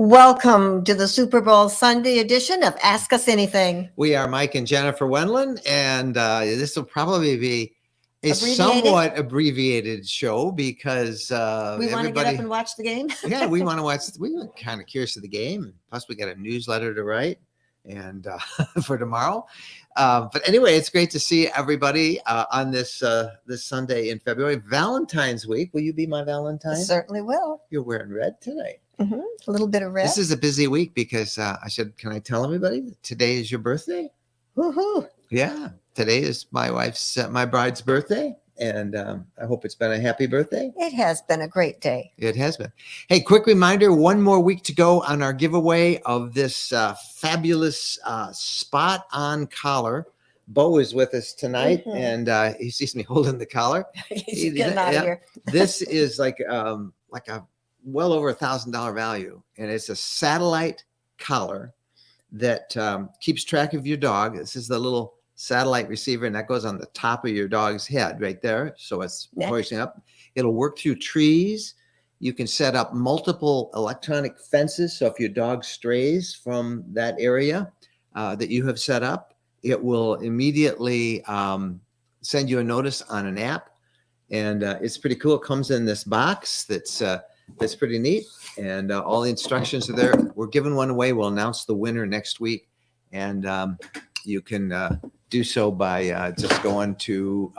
Welcome to the Super Bowl Sunday edition of Ask Us Anything. We are Mike and Jennifer Wendland, and this will probably be a Abbreviated? somewhat abbreviated show because We want to get up and watch the game. Yeah, we want to watch. We were kind of curious of the game. Plus, we got a newsletter to write and for tomorrow. But anyway, it's great to see everybody on this this Sunday in February, Valentine's week. Will you be my Valentine? Certainly will. You're wearing red tonight. Mm-hmm. A little bit of red. This is a busy week because I said, can I tell everybody that today is your birthday? Woohoo! Yeah, today is my bride's birthday, and I hope it's been a happy birthday. It has been a great day. It has been. Hey, quick reminder, one more week to go on our giveaway of this fabulous spot-on collar. Bo is with us tonight, and he sees me holding the collar. He's getting out of here. This is like a well over $1,000 value, and it's a satellite collar that keeps track of your dog. This is the little satellite receiver, and that goes on the top of your dog's head right there. So it's hoisting up. It'll work through trees. You can set up multiple electronic fences. So if your dog strays from that area that you have set up, it will immediately send you a notice on an app. And it's pretty cool. It comes in this box that's pretty neat. And all the instructions are there. We're giving one away. We'll announce the winner next week. And you can do so by just going to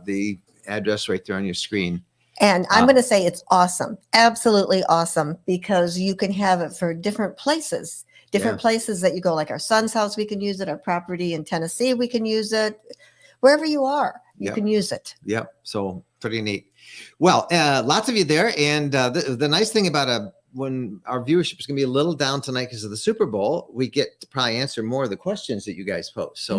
the address right there on your screen. And I'm going to say it's awesome. Absolutely awesome, because you can have it for different places. Different places that you go, like our son's house, we can use it. Our property in Tennessee, we can use it. Wherever you are, you can use it. Yep. So pretty neat. Well, lots of you there. And the nice thing about when our viewership is going to be a little down tonight because of the Super Bowl, we get to probably answer more of the questions that you guys post. So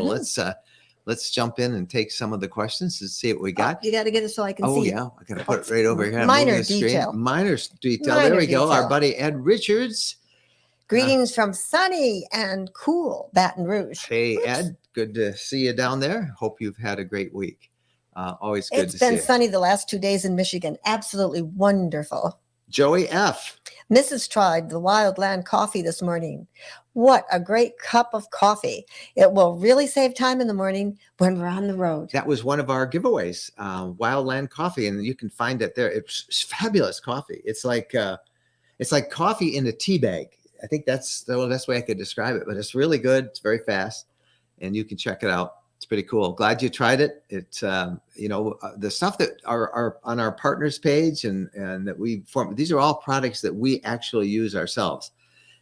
let's jump in and take some of the questions and see what we got. Oh, you got to get it so I can see. Oh, yeah. I got to put it right over here. Minor detail. Minor detail. There we go. Our buddy Ed Richards. Greetings from sunny and cool Baton Rouge. Hey, Ed. Good to see you down there. Hope you've had a great week. Always good to see you. It's been sunny the last 2 days in Michigan. Absolutely wonderful. Joey F. Mrs. tried the Wildland coffee this morning. What a great cup of coffee. It will really save time in the morning when we're on the road. That was one of our giveaways, Wildland coffee, and you can find it there. It's fabulous coffee. It's like coffee in a tea bag. I think that's the best way I could describe it, but it's really good. It's very fast, and you can check it out. It's pretty cool. Glad you tried it. It's the stuff that are on our partners page and that we form. These are all products that we actually use ourselves,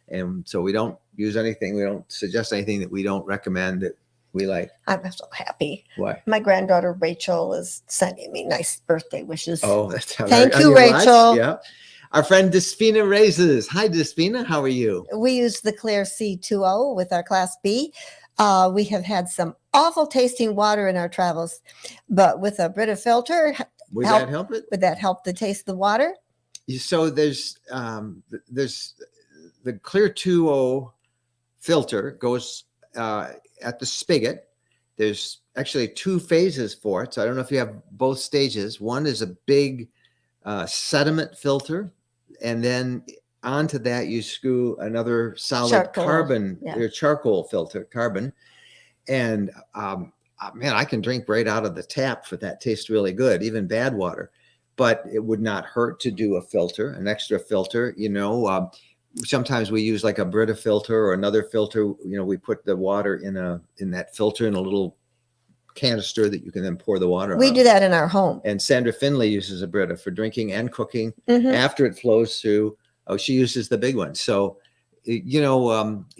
and so we don't use anything. We don't suggest anything that we don't recommend that we like. I'm so happy. Why? My granddaughter Rachel is sending me nice birthday wishes. Oh, that's how. Thank you, Rachel. Yeah. Our friend Despina Raises. Hi, Despina. How are you? We use the Clear C2O with our Class B. We have had some awful tasting water in our travels, but with a Brita filter, Would that help it? Would that help the taste of the water? So there's the Clear 2O filter goes at the spigot. There's actually 2 phases for it. So I don't know if you have both stages. One is a big sediment filter, and then onto that you screw another solid carbon or charcoal filter, carbon. And man, I can drink right out of the tap for that. Tastes really good, even bad water. But it would not hurt to do a filter, an extra filter. Sometimes we use like a Brita filter or another filter. We put the water in that filter in a little canister that you can then pour the water on. We do that in our home. And Sandra Finley uses a Brita for drinking and cooking. After it flows through, she uses the big one. So,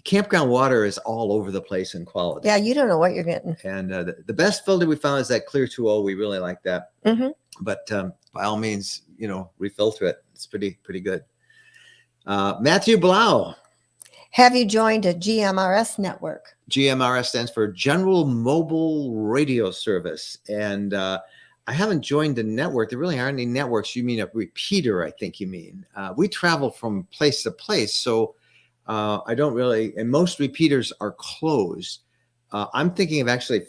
campground water is all over the place in quality. Yeah, you don't know what you're getting. And the best filter we found is that Clear 2O. We really like that. But by all means, refilter it. It's pretty good. Matthew Blau. Have you joined a GMRS network? GMRS stands for General Mobile Radio Service. And I haven't joined a network. There really aren't any networks. You mean a repeater, I think you mean. We travel from place to place. So I don't really, and most repeaters are closed. I'm thinking of actually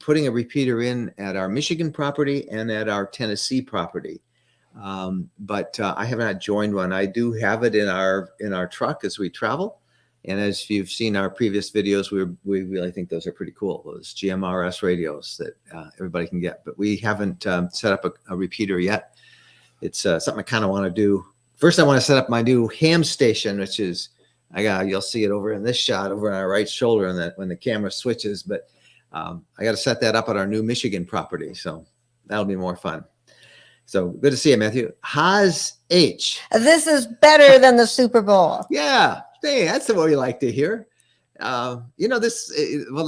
putting a repeater in at our Michigan property and at our Tennessee property. But I have not joined one. I do have it in our truck as we travel. And as you've seen our previous videos, we really think those are pretty cool. Those GMRS radios that everybody can get, but we haven't set up a repeater yet. It's something I kind of want to do. First, I want to set up my new ham station, which is you'll see it over in this shot over on our right shoulder, and that when the camera switches. But I got to set that up at our new Michigan property, so that'll be more fun. So good to see you, Matthew. Haas H. This is better than the Super Bowl. Yeah. Hey, that's what we like to hear. Well,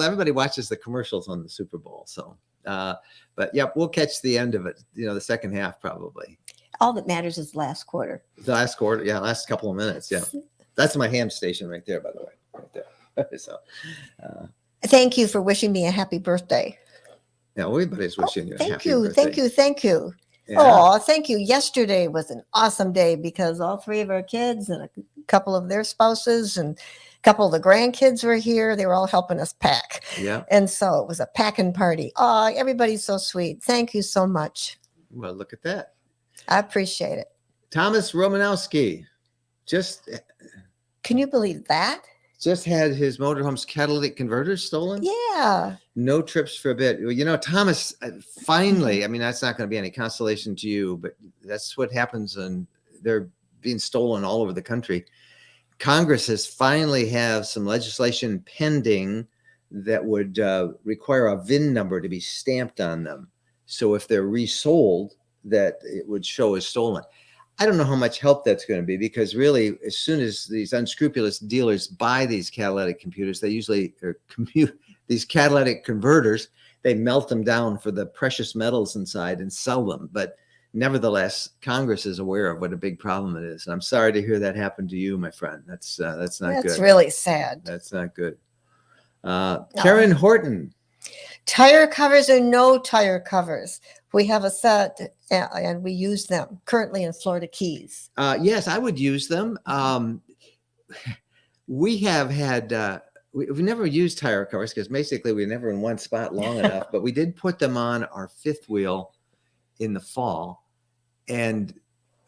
everybody watches the commercials on the Super Bowl. So, but yeah, we'll catch the end of it, the second half probably. All that matters is last quarter. The last quarter. Yeah. Last couple of minutes. Yeah. That's my ham station right there, by the way. Right there. So, thank you for wishing me a happy birthday. Yeah. Everybody's wishing you a happy birthday. Thank you. Yeah. Oh, thank you. Yesterday was an awesome day because all three of our kids and a couple of their spouses and a couple of the grandkids were here. They were all helping us pack. Yeah. And so it was a packing party. Oh, everybody's so sweet. Thank you so much. Well, look at that. I appreciate it. Thomas Romanowski Can you believe that? Just had his motorhome's catalytic converter stolen. Yeah. No trips for a bit. Thomas, finally, I mean, that's not going to be any consolation to you, but that's what happens, and they're being stolen all over the country. Congress has finally have some legislation pending that would require a VIN number to be stamped on them. So if they're resold, that it would show as stolen. I don't know how much help that's going to be, because really, as soon as these unscrupulous dealers buy these catalytic computers, they usually these catalytic converters, they melt them down for the precious metals inside and sell them. But nevertheless, Congress is aware of what a big problem it is. And I'm sorry to hear that happen to you, my friend. That's not good. That's really sad. That's not good. Karen Horton. Tire covers or no tire covers. We have a set and we use them currently in Florida Keys. Yes, I would use them. We have had, we've never used tire covers because basically we're never in one spot long enough, but we did put them on our fifth wheel in the fall. And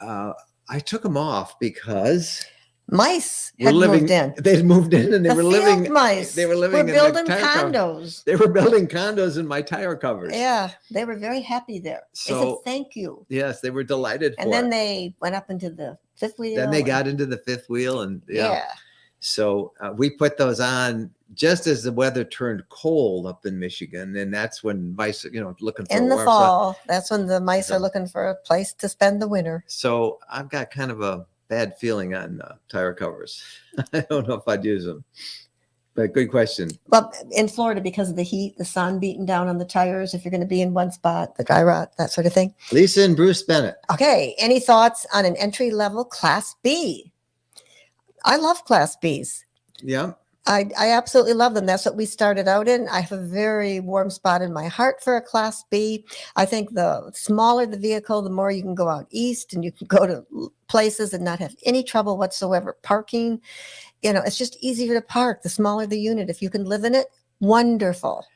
I took them off because mice had moved in. They moved in, and they were living. Mice. They were living. We're building condos. They were building condos in my tire covers. Yeah, they were very happy there. So, they said thank you. Yes, they were delighted. And then they went up into the fifth wheel. Then they got into the fifth wheel, and yeah. So we put those on just as the weather turned cold up in Michigan, and that's when mice, looking for in the warm fall. sun. That's when the mice are looking for a place to spend the winter. So I've got kind of a bad feeling on tire covers. I don't know if I'd use them, but good question. Well, in Florida, because of the heat, the sun beating down on the tires, if you're going to be in one spot, the dry rot, that sort of thing. Lisa and Bruce Bennett. Okay. Any thoughts on an entry-level Class B? I love Class Bs. Yeah. I absolutely love them. That's what we started out in. I have a very warm spot in my heart for a Class B. I think the smaller the vehicle, the more you can go out east and you can go to places and not have any trouble whatsoever parking. It's just easier to park. The smaller the unit, if you can live in it, wonderful.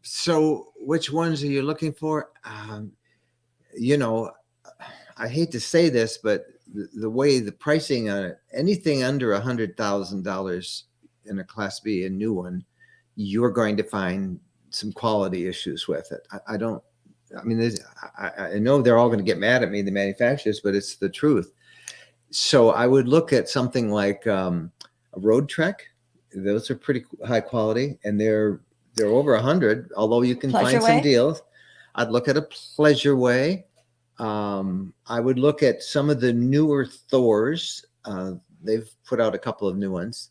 So which ones are you looking for? I hate to say this, but the way the pricing on it, anything under $100,000 in a Class B, a new one, you're going to find some quality issues with it. I know they're all going to get mad at me, the manufacturers, but it's the truth. So I would look at something like a Road Trek. Those are pretty high quality, and they're over 100, although you can find some deals. I'd look at a Pleasure Way. I would look at some of the newer Thors. They've put out a couple of new ones.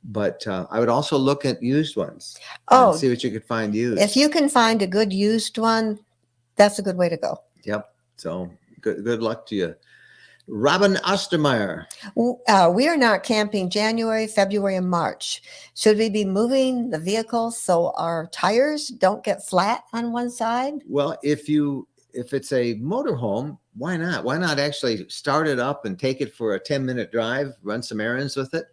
But I would also look at used ones. And see what you could find used. If you can find a good used one, that's a good way to go. Yep. So good luck to you. Robin Ostermeyer. We are not camping January, February, and March. Should we be moving the vehicle so our tires don't get flat on one side? Well, if it's a motorhome, why not? Why not actually start it up and take it for a 10-minute drive, run some errands with it?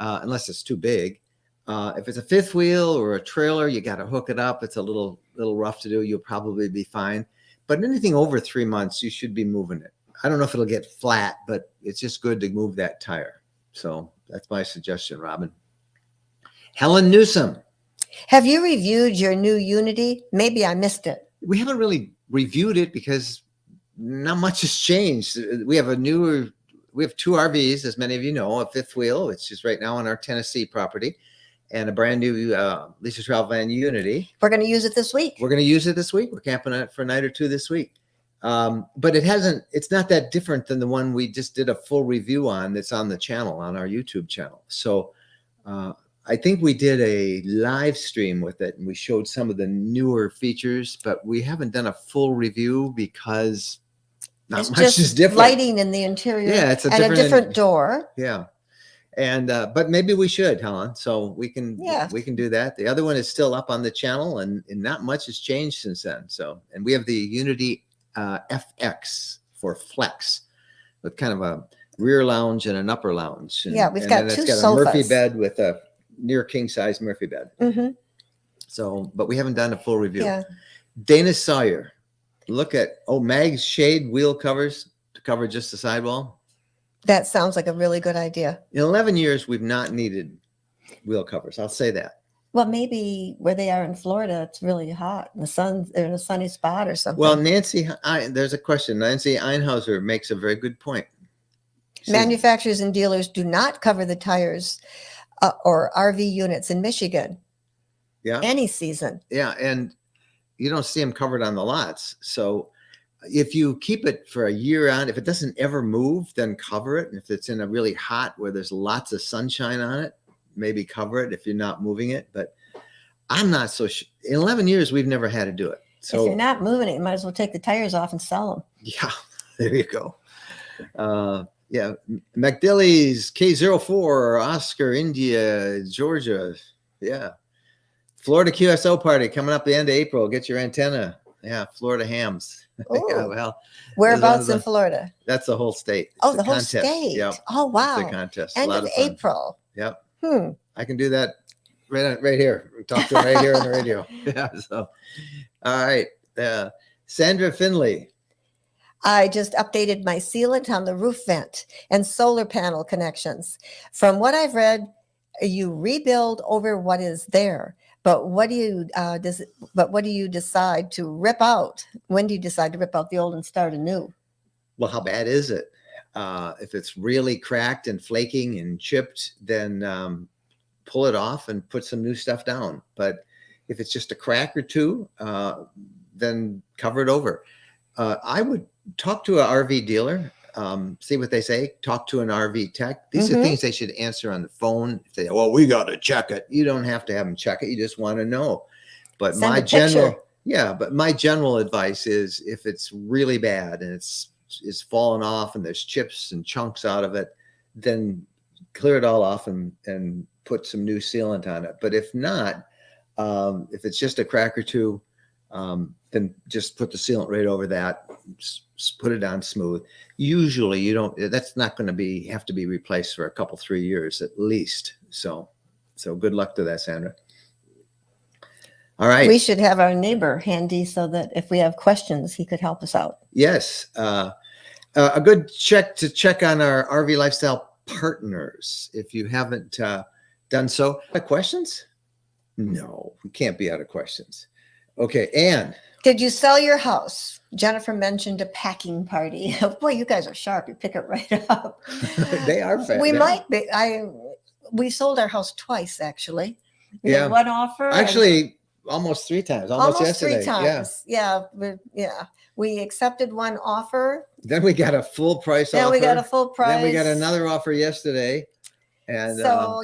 Unless it's too big. If it's a fifth wheel or a trailer, you got to hook it up. It's a little rough to do. You'll probably be fine. But anything over 3 months, you should be moving it. I don't know if it'll get flat, but it's just good to move that tire. So that's my suggestion, Robin. Helen Newsom. Have you reviewed your new Unity? Maybe I missed it. We haven't really reviewed it because not much has changed. We have two RVs, as many of you know, a fifth wheel, which is right now on our Tennessee property, and a brand new leisure travel van Unity. We're going to use it this week. We're going to use it this week. We're camping on it for a night or two this week. But it's not that different than the one we just did a full review on that's on the channel, on our YouTube channel. So I think we did a live stream with it and we showed some of the newer features, but we haven't done a full review because not much is different. Lighting in the interior. Yeah, it's a different door. Yeah. And but maybe we should, Helen. So we can do that. The other one is still up on the channel and not much has changed since then. So, and we have the Unity FX for flex with kind of a rear lounge and an upper lounge. And, we've got two sofas. A Murphy bed with a near king size Murphy bed. Mm-hmm. So, but we haven't done a full review. Yeah. Dana Sawyer, look at Mag's shade wheel covers to cover just the sidewall. That sounds like a really good idea. In 11 years, we've not needed wheel covers. I'll say that. Well, maybe where they are in Florida, it's really hot. They're in a sunny spot or something. Well, there's a question. Nancy Einhauser makes a very good point. Manufacturers and dealers do not cover the tires or RV units in Michigan. Yeah. Any season. Yeah. And you don't see them covered on the lots. So if you keep it for a year on, if it doesn't ever move, then cover it. And if it's in a really hot where there's lots of sunshine on it, maybe cover it if you're not moving it. But I'm not so sure. In 11 years, we've never had to do it. So if you're not moving it, you might as well take the tires off and sell them. Yeah, there you go. Yeah, McDilly's K04, Oscar, India, Georgia. Yeah. Florida QSO party coming up the end of April. Get your antenna. Yeah, Florida hams. Yeah, well, whereabouts in Florida? That's the whole state. It's the whole contest. State. Yep. Oh, wow. It's a contest. End of April. Yep. Hmm. I can do that right here. Talk to them right here on the radio. Yeah. So, all right. Sandra Finley. I just updated my sealant on the roof vent and solar panel connections. From what I've read, you rebuild over what is there. But what do you decide to rip out? When do you decide to rip out the old and start anew? Well, how bad is it? If it's really cracked and flaking and chipped, then pull it off and put some new stuff down. But if it's just a crack or two, then cover it over. I would talk to an RV dealer, see what they say. Talk to an RV tech. These are things they should answer on the phone. If they, well, we got to check it. You don't have to have them check it. You just want to know. But my general advice is if it's really bad and it's fallen off and there's chips and chunks out of it, then clear it all off and put some new sealant on it. But if not, if it's just a crack or two, then just put the sealant right over that, put it on smooth. Usually that's not going to have to be replaced for a couple, 3 years at least. So good luck to that, Sandra. All right. We should have our neighbor handy so that if we have questions, he could help us out. Yes. A good check on our RV lifestyle partners. If you haven't done so. Questions? No, we can't be out of questions. Okay, Anne. Did you sell your house? Jennifer mentioned a packing party. Boy, you guys are sharp. You pick it right up. They are fast. We might be. We sold our house twice, actually. We had one offer. Actually, almost 3 times. Almost yesterday. 3 times. Yeah. We accepted one offer. Then we got a full price offer. Then we got a full price. Then we got another offer yesterday. And so,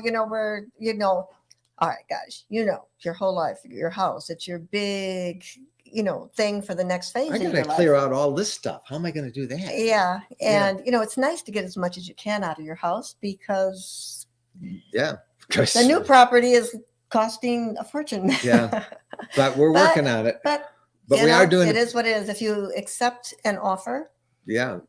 all right, guys, your whole life, your house, it's your big, thing for the next phase. I got to clear out all this stuff. How am I going to do that? Yeah. And, it's nice to get as much as you can out of your house because the new property is costing a fortune. Yeah. But we're working on it. But we are doing it. Is what it is. If you accept an offer. Yeah.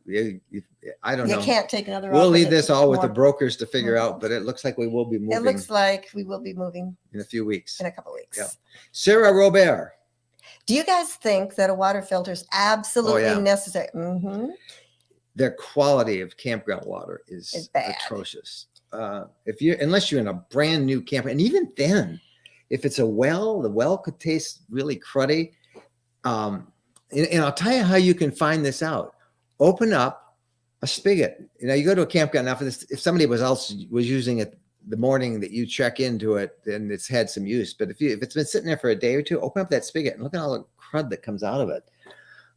I don't know. You can't take another We'll offer. leave this all with the brokers to figure out, but it looks like we will be moving. It looks like we will be moving in a few weeks. In a couple of weeks. Yeah. Sarah Robert. Do you guys think that a water filter is absolutely necessary? Mm-hmm. their quality of campground water It's is bad. atrocious. Unless you're in a brand new camper, and even then, if it's a well, the well could taste really cruddy. And I'll tell you how you can find this out. Open up a spigot. You go to a campground now for this. If somebody was using it the morning that you check into it, then it's had some use. But if it's been sitting there for a day or two, open up that spigot and look at all the crud that comes out of it.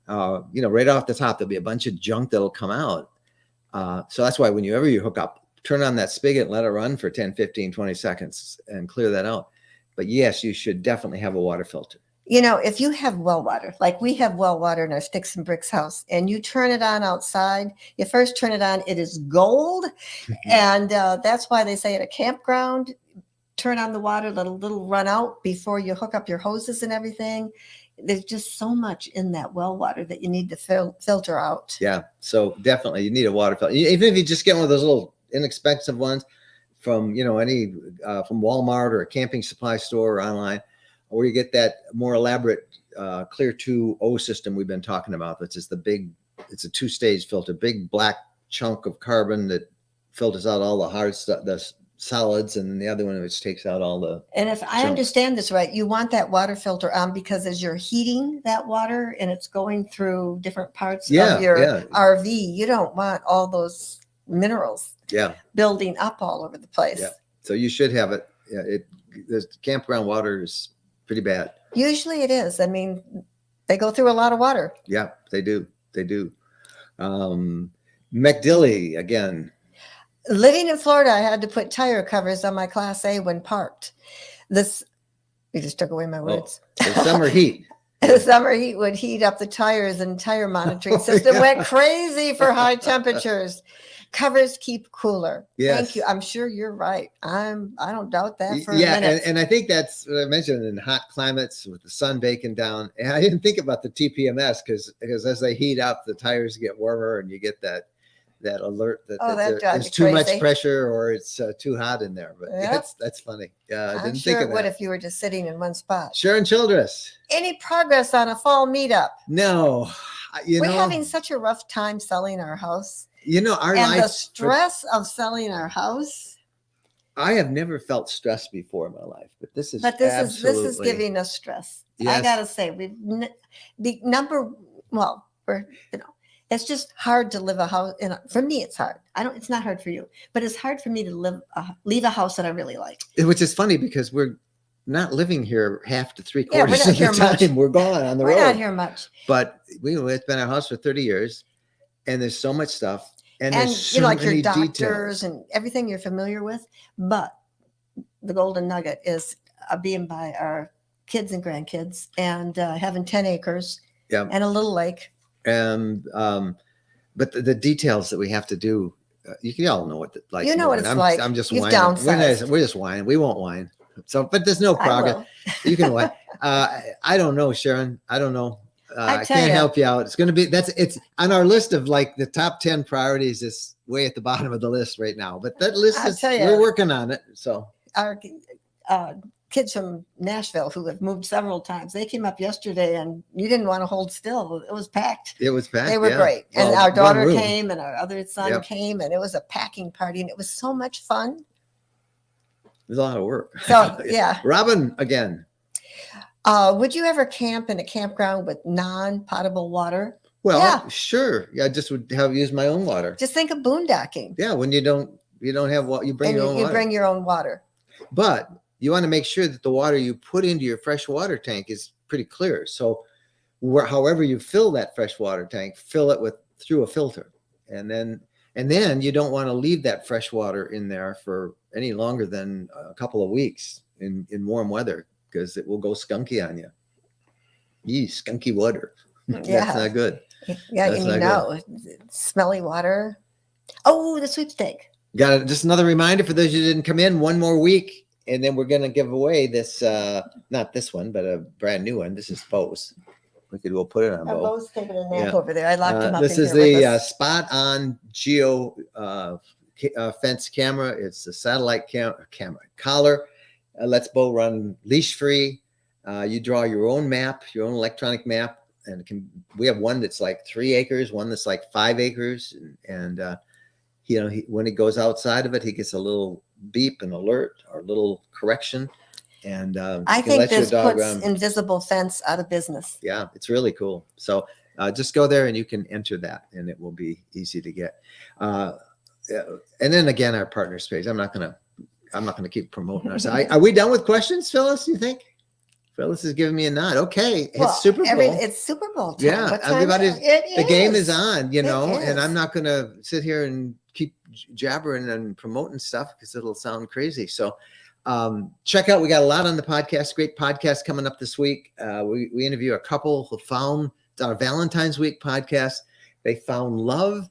Right off the top, there'll be a bunch of junk that'll come out. So that's why whenever you hook up, turn on that spigot, let it run for 10, 15, 20 seconds and clear that out. But yes, you should definitely have a water filter. If you have well water, like we have well water in our Sticks and Bricks house, and you turn it on outside, you first turn it on, it is gold. And that's why they say at a campground, turn on the water, let a little run out before you hook up your hoses and everything. There's just so much in that well water that you need to filter out. Yeah. So definitely you need a water filter. Even if you just get one of those little inexpensive ones from, from Walmart or a camping supply store or online, or you get that more elaborate Clear 2O system we've been talking about, which is it's a 2-stage filter, big black chunk of carbon that filters out all the hard stuff, the solids, and the other one which takes out all the. And if I understand this right, you want that water filter on because as you're heating that water and it's going through different parts of your RV, you don't want all those minerals building up all over the place. Yeah. So you should have it. The campground water is pretty bad. Usually it is. I mean, they go through a lot of water. Yeah, they do. McDilly again. Living in Florida, I had to put tire covers on my Class A when parked. You just took away my words. The summer heat. The summer heat would heat up the tires, and tire monitoring system went crazy for high temperatures. Covers keep cooler. Yes. Thank you. I'm sure you're right. I don't doubt that for a minute. And I think that's what I mentioned in hot climates with the sun baking down. And I didn't think about the TPMS because as they heat up, the tires get warmer and you get that alert that there's too much pressure or it's too hot in there. But that's funny. I didn't think of that. What if you were just sitting in one spot? Sharon Childress. Any progress on a fall meetup? No. We're having such a rough time selling our house. The stress of selling our house. I have never felt stressed before in my life, but this is giving us stress. Yes. I gotta say, it's just hard to live a house. For me, it's hard. It's not hard for you, but it's hard for me to leave a house that I really like. Which is funny because we're not living here half to 3/4 of the time. We're gone on the road. We're not here much. But it's been our house for 30 years. And there's so much stuff. And there's so like many your doctors details. And everything you're familiar with. But the golden nugget is being by our kids and grandkids and having 10 acres and a little lake. And but the details that we have to do, you all know what it's like. I'm just whining. We're just whining. We won't whine. So, but there's no progress. You can whine. I don't know, Sharon. I don't know. I can't help you out. It's going to be, it's on our list of like the top 10 priorities is way at the bottom of the list right now, but that list we're working on it. So our kids from Nashville who have moved several times, they came up yesterday and you didn't want to hold still. It was packed. They were great. And our daughter came and our other son came and it was a packing party and it was so much fun. It was a lot of work. So yeah. Robin again. Would you ever camp in a campground with non-potable water? Well, sure. Yeah, I just would use my own water. Just think of boondocking. Yeah, when you don't have what you bring your own water. You bring your own water. But you want to make sure that the water you put into your fresh water tank is pretty clear. So however you fill that fresh water tank, fill it through a filter. And then you don't want to leave that fresh water in there for any longer than a couple of weeks in warm weather, because it will go skunky on you. Skunky water. Yeah. That's not good. Yeah, smelly water. Oh, the sweepstake. Got it. Just another reminder for those who didn't come in, one more week, and then we're going to give away this, not this one, but a brand new one. This is Bose. We'll put it on Bo. Bo's taking a nap over there. I locked him up. This is the spot on geo fence camera. It's a satellite camera collar. Lets Bo run leash free. You draw your own map, your own electronic map and we have one that's like 3 acres, one that's like 5 acres. And when he goes outside of it, he gets a little beep and alert or a little correction. And I think this puts invisible fence out of business. Yeah, it's really cool. So just go there and you can enter that, and it will be easy to get. And then again, our partners page. I'm not gonna keep promoting ourselves. Are we done with questions, Phyllis? You think? Phyllis is giving me a nod. Okay, it's Super Bowl. It's Super Bowl time. Yeah, everybody's. The game is on, and I'm not gonna sit here and keep jabbering and promoting stuff because it'll sound crazy. So. Check out, we got a lot on the podcast, great podcast coming up this week. We interview a couple who found our Valentine's Week podcast. They found love.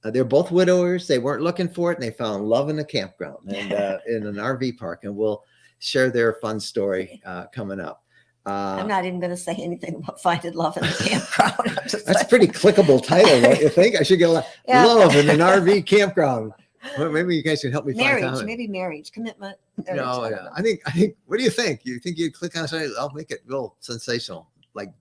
They're both widowers. They weren't looking for it, and they found love in a campground and in an RV park. And we'll share their fun story coming up. I'm not even going to say anything about finding love in the campground. That's a pretty clickable title, don't you think? I should get love in an RV campground. Well, maybe you guys can help me find marriage, maybe marriage, commitment. Marriage, no, yeah. I think. What do you think? You think you'd click on something? I'll make it real sensational, like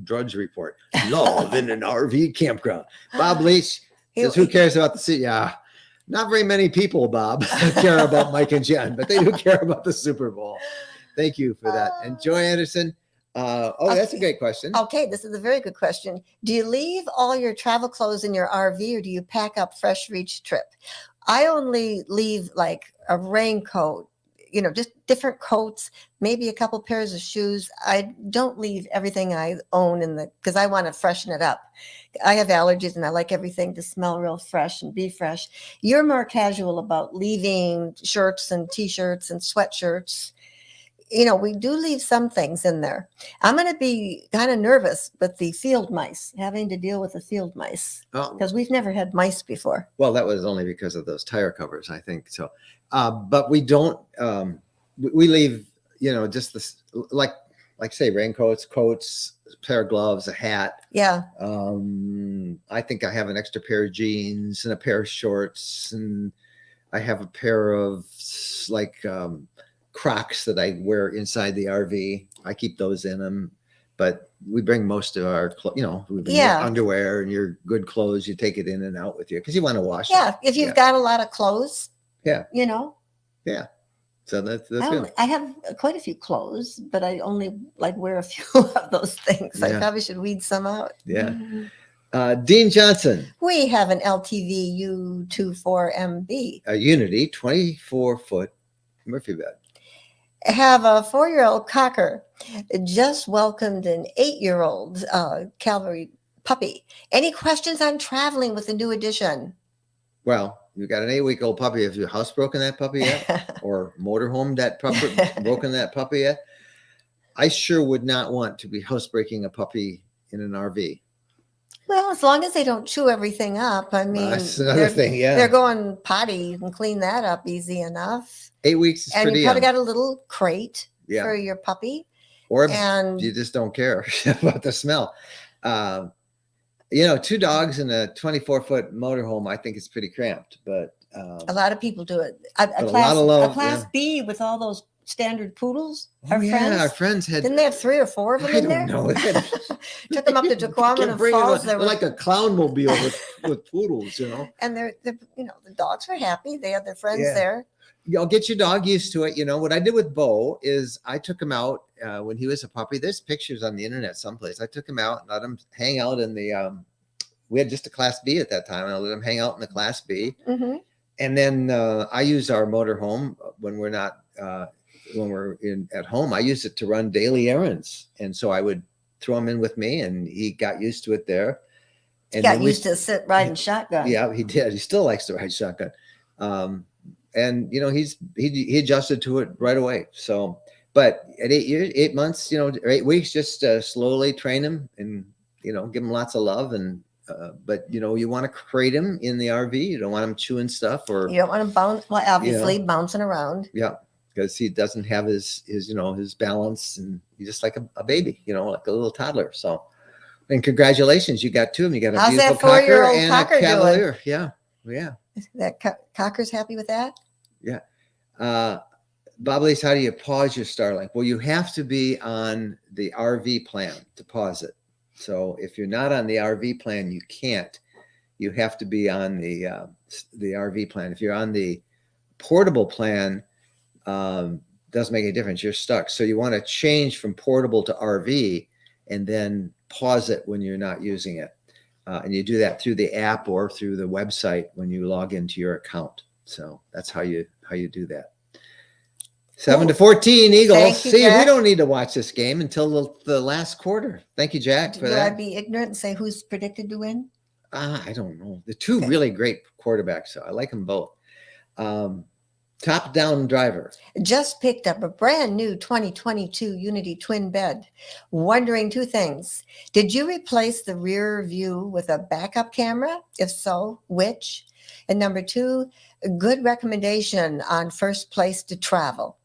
Drudge Report. Love in an RV campground. Bob Leach says, "Who cares about the sea?" Yeah, not very many people, Bob, care about Mike and Jen, but they do care about the Super Bowl. Thank you for that. And Joy Anderson. That's a great question. Okay, this is a very good question. Do you leave all your travel clothes in your RV, or do you pack up fresh for each trip? I only leave like a raincoat, just different coats, maybe a couple pairs of shoes. I don't leave everything I own because I want to freshen it up. I have allergies and I like everything to smell real fresh and be fresh. You're more casual about leaving shirts and t-shirts and sweatshirts. We do leave some things in there. I'm going to be kind of nervous with the field mice, having to deal with the field mice, because we've never had mice before. Well, that was only because of those tire covers, I think. So, but we don't, we leave, just this, like say raincoats, coats, a pair of gloves, a hat. Yeah. I think I have an extra pair of jeans and a pair of shorts, and I have a pair of Crocs that I wear inside the RV. I keep those in them, but we bring most of our, your underwear and your good clothes. You take it in and out with you because you want to wash it. Yeah, if you've got a lot of clothes. Yeah. Yeah. So that's good. I have quite a few clothes, but I only wear a few of those things. Yeah. I probably should weed some out. Yeah. Dean Johnson. We have an LTV U24MB. A Unity 24-foot Murphy bed. Have a 4-year-old cocker, just welcomed an 8-year-old cavalry puppy. Any questions on traveling with the new edition? Well, you got an 8-week-old puppy. Have you housebroken that puppy yet? Or motorhomed that puppy, broken that puppy yet? I sure would not want to be housebreaking a puppy in an RV. Well, as long as they don't chew everything up. I mean, that's another thing. Yeah, they're going potty. You can clean that up easy enough. 8 weeks is and pretty. You probably got a little crate for your puppy, or you just don't care about the smell. 2 dogs in a 24-foot motorhome, I think it's pretty cramped. But a lot of people do it. A lot of love. A class B with all those standard poodles. Our friends had. Didn't they have 3 or 4 of them in there? I don't know. Took them up to Tequaman and Falls. They're like a clown mobile with poodles, And they're the dogs were happy. They had their friends there. You'll get your dog used to it. What I did with Bo is I took him out when he was a puppy. There's pictures on the internet someplace. I took him out and let him hang out in the. We had just a Class B at that time, and I let him hang out in the Class B. Mm-hmm. And then I use our motorhome when we're not. When we're at home, I use it to run daily errands. And so I would throw him in with me, and he got used to it there. And got used to riding shotgun. Yeah, he did. He still likes to ride shotgun. And he adjusted to it right away. So, but at 8 months, or 8 weeks, just slowly train him and, give him lots of love. And, but you want to crate him in the RV. You don't want him chewing stuff or. You don't want him bouncing around. Yeah. Because he doesn't have his balance, and he's just like a baby, like a little toddler. So, and congratulations, you got 2 of them. You got a beautiful cocker and a cavalier. Doing? Yeah. That cocker's happy with that? Yeah. Bob Lees, how do you pause your Starlink? Well, you have to be on the RV plan to pause it. So if you're not on the RV plan, you can't. You have to be on the RV plan. If you're on the portable plan, doesn't make any difference. You're stuck. So you want to change from portable to RV and then pause it when you're not using it. And you do that through the app or through the website when you log into your account. So that's how you do that. 7-14 Eagles. Thank you, See, Jack. we don't need to watch this game until the last quarter. Thank you, Jack, for Will that. I be ignorant and say who's predicted to win? I don't know. The two really great quarterbacks, so I like them both. Top down driver. Just picked up a brand new 2022 Unity twin bed. Wondering two things. Did you replace the rear view with a backup camera? If so, which? And number two, a good recommendation on first place to travel.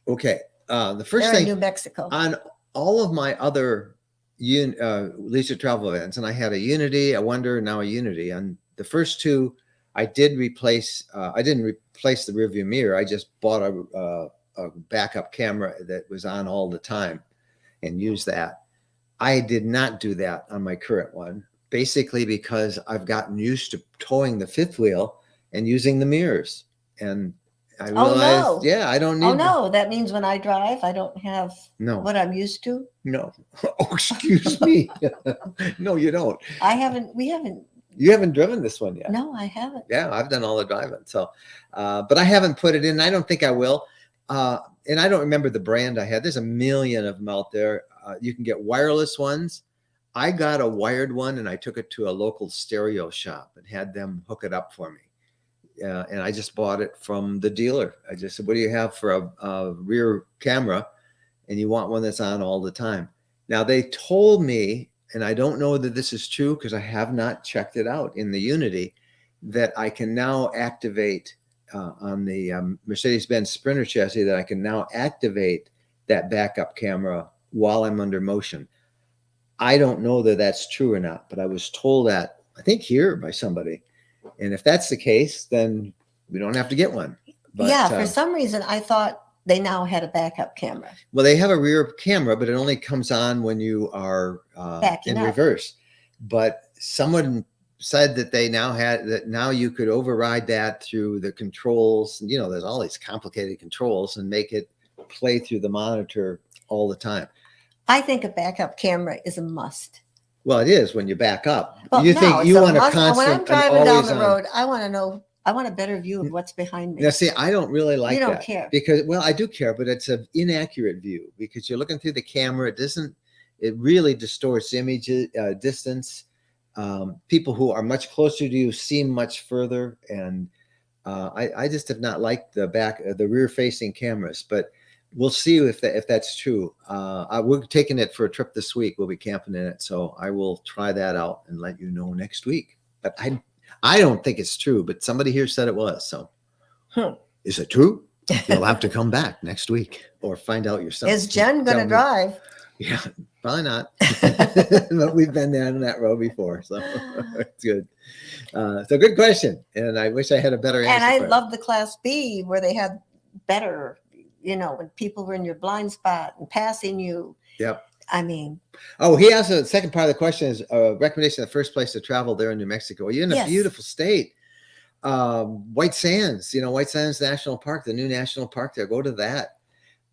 Okay. The first They're in thing New Mexico. on all of my other leisure travel events, and I had a Unity, a Wonder, now a Unity. On the first two, I did replace. I didn't replace the rearview mirror. I just bought a backup camera that was on all the time, and used that. I did not do that on my current one, basically because I've gotten used to towing the fifth wheel and using the mirrors, and I realized, yeah, I don't need. Oh no, that means when I drive, I don't have No. what I'm used to. No. Oh, excuse me. No, you don't. We haven't. You haven't driven this one yet. No, I haven't. Yeah, I've done all the driving. So, but I haven't put it in. I don't think I will. And I don't remember the brand I had. There's a million of them out there. You can get wireless ones. I got a wired one and I took it to a local stereo shop and had them hook it up for me. And I just bought it from the dealer. I just said, what do you have for a rear camera? And you want one that's on all the time. Now they told me, and I don't know that this is true because I have not checked it out in the Unity, that I can now activate on the Mercedes-Benz Sprinter chassis, that I can now activate that backup camera while I'm under motion. I don't know that that's true or not, but I was told that, I think here by somebody. And if that's the case, then we don't have to get one. But, yeah, for some reason, I thought they now had a backup camera. Well, they have a rear camera, but it only comes on when you are in reverse. But someone said that they now had that now you could override that through the controls. You know, there's all these complicated controls and make it play through the monitor all the time. I think a backup camera is a must. Well, it is when you back up. Well, You think you want a constant. When I'm driving down the on. road, I want to know. I want a better view of what's behind me. Now, see, I don't really like that. You don't care. Because, well, I do care, but it's an inaccurate view because you're looking through the camera. It really distorts images, distance. People who are much closer to you seem much further. And I just have not liked the rear facing cameras, but we'll see if that's true. We're taking it for a trip this week. We'll be camping in it. So I will try that out and let you know next week. But I don't think it's true, but somebody here said it was. So is it true? You'll have to come back next week or find out yourself. Is Jen going to drive? Yeah, probably not. But we've been down that road before. So it's good. So good question. And I wish I had a better answer. And I love the Class B where they had better, when people were in your blind spot and passing you. Yep. I mean. Oh, he asked the second part of the question is a recommendation of the first place to travel there in New Mexico. You're in a beautiful state. White Sands, White Sands National Park, the new national park there. Go to that.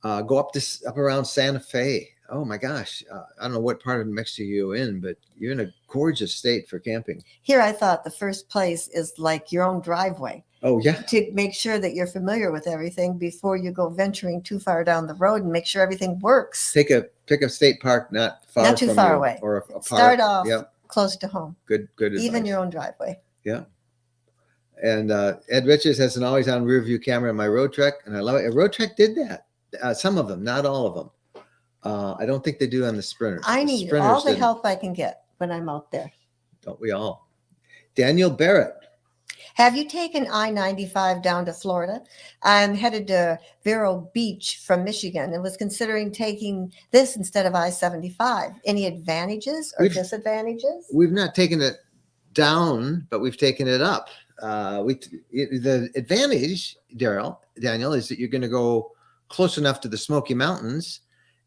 Go up around Santa Fe. Oh my gosh. I don't know what part of New Mexico you're in, but you're in a gorgeous state for camping. Here, I thought the first place is like your own driveway. Oh, yeah. To make sure that you're familiar with everything before you go venturing too far down the road and make sure everything works. Pick a state park not too far away. Or a park. Start off close to home. Good advice. Even your own driveway. Yeah. And Ed Richards has an always on rear view camera in my road truck, and I love it. A road truck did that. Some of them, not all of them. I don't think they do on the Sprinters. I need all the help I can get when I'm out there. Don't we all? Daniel Barrett. Have you taken I-95 down to Florida? I'm headed to Vero Beach from Michigan and was considering taking this instead of I-75. Any advantages or disadvantages? We've not taken it down, but we've taken it up. The advantage, Daniel, is that you're going to go close enough to the Smoky Mountains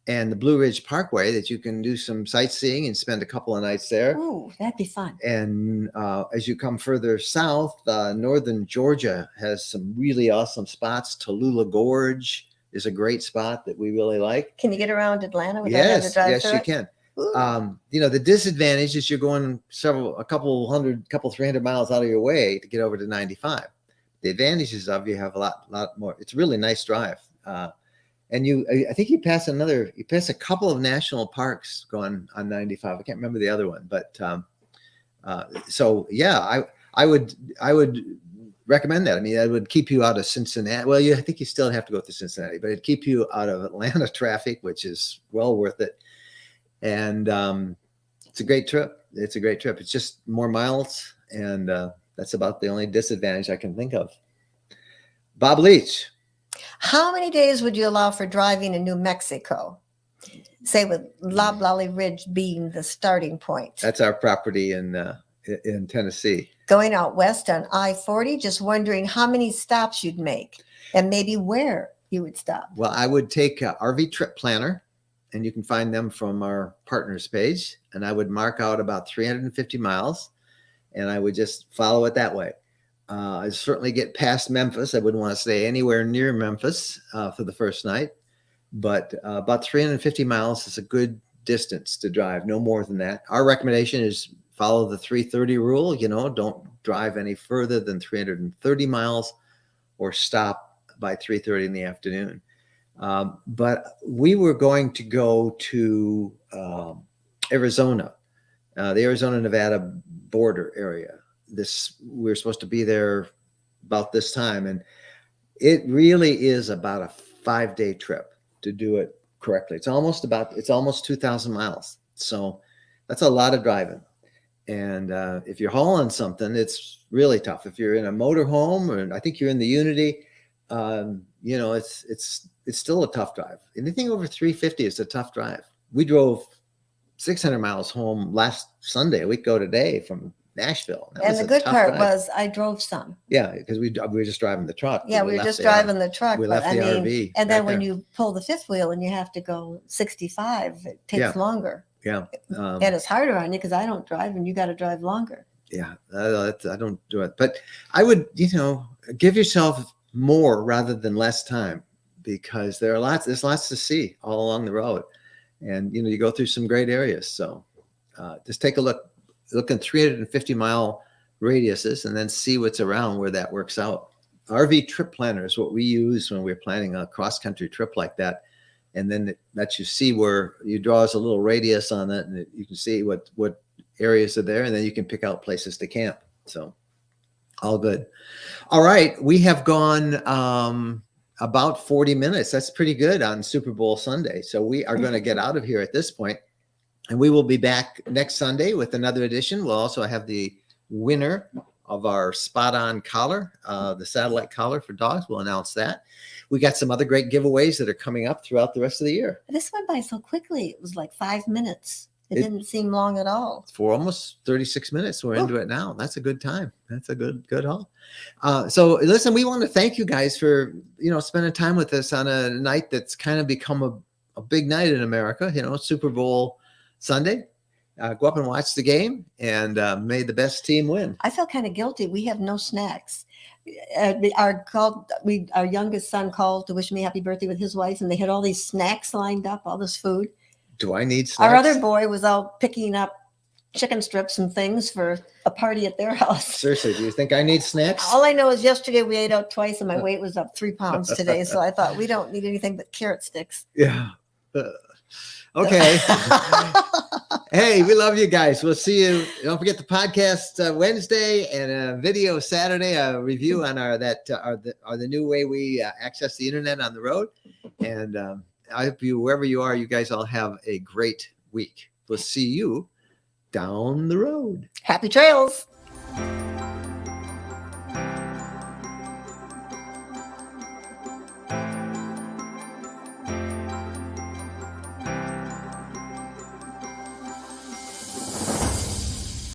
and the Blue Ridge Parkway that you can do some sightseeing and spend a couple of nights there. Ooh, that'd be fun. And as you come further south, northern Georgia has some really awesome spots. Tallulah Gorge is a great spot that we really like. Can you get around Atlanta without having to drive Yes, through you it? can. Ooh. The disadvantage is you're going a couple 300 miles out of your way to get over to 95. The advantages of you have a lot more. It's a really nice drive. And I think you pass a couple of national parks going on 95. I can't remember the other one, but so yeah, I would recommend that. I mean, that would keep you out of Cincinnati. Well, I think you still have to go through Cincinnati, but it'd keep you out of Atlanta traffic, which is well worth it. And it's a great trip. It's a great trip. It's just more miles, and that's about the only disadvantage I can think of. Bob Leach. How many days would you allow for driving in New Mexico? Say with Loblolly Ridge being the starting point. That's our property in Tennessee. Going out west on I-40, just wondering how many stops you'd make and maybe where you would stop. Well, I would take a RV Trip Planner, and you can find them from our partners page. And I would mark out about 350 miles, and I would just follow it that way. I'd certainly get past Memphis. I wouldn't want to stay anywhere near Memphis for the first night, but about 350 miles is a good distance to drive, no more than that. Our recommendation is follow the 330 rule. Don't drive any further than 330 miles or stop by 3:30 in the afternoon. But we were going to go to Arizona, the Arizona-Nevada border area. We were supposed to be there about this time, and it really is about a 5-day trip to do it correctly. It's almost 2,000 miles. So that's a lot of driving. And if you're hauling something, it's really tough. If you're in a motorhome, or I think you're in the Unity, it's still a tough drive. Anything over 350 is a tough drive. We drove 600 miles home last Sunday, a week ago today, from Nashville. And the good part was I drove some. Yeah, because we were just driving the truck. Yeah, we were just driving the truck. We left the RV. And then when you pull the fifth wheel and you have to go 65, it takes longer. Yeah. And it's harder on you because I don't drive and you got to drive longer. Yeah, I don't do it. But I would, give yourself more rather than less time, because there's lots to see all along the road. And, you go through some great areas. So just take a look in 350-mile radiuses and then see what's around where that works out. RV Trip Planner is what we use when we're planning a cross-country trip like that. And then it lets you see where you draw us a little radius on it, and you can see what areas are there, and then you can pick out places to camp. So all good. All right. We have gone about 40 minutes. That's pretty good on Super Bowl Sunday. So we are going to get out of here at this point. And we will be back next Sunday with another edition. We'll also have the winner of our Spot On collar, the satellite collar for dogs. We'll announce that. We got some other great giveaways that are coming up throughout the rest of the year. This went by so quickly. It was like 5 minutes. It didn't seem long at all. For almost 36 minutes. We're into it now. That's a good time. That's a good haul. So listen, we want to thank you guys for, spending time with us on a night that's kind of become a big night in America, Super Bowl Sunday. Go up and watch the game, and may the best team win. I feel kind of guilty. We have no snacks. Our youngest son called to wish me happy birthday with his wife, and they had all these snacks lined up, all this food. Do I need snacks? Our other boy was out picking up chicken strips and things for a party at their house. Seriously, do you think I need snacks? All I know is yesterday we ate out twice, and my weight was up 3 pounds today. So I thought we don't need anything but carrot sticks. Yeah. Okay. Hey, we love you guys. We'll see you. Don't forget the podcast Wednesday and a video Saturday, a review on the new way we access the internet on the road. And I hope wherever you are, you guys all have a great week. We'll see you down the road. Happy trails.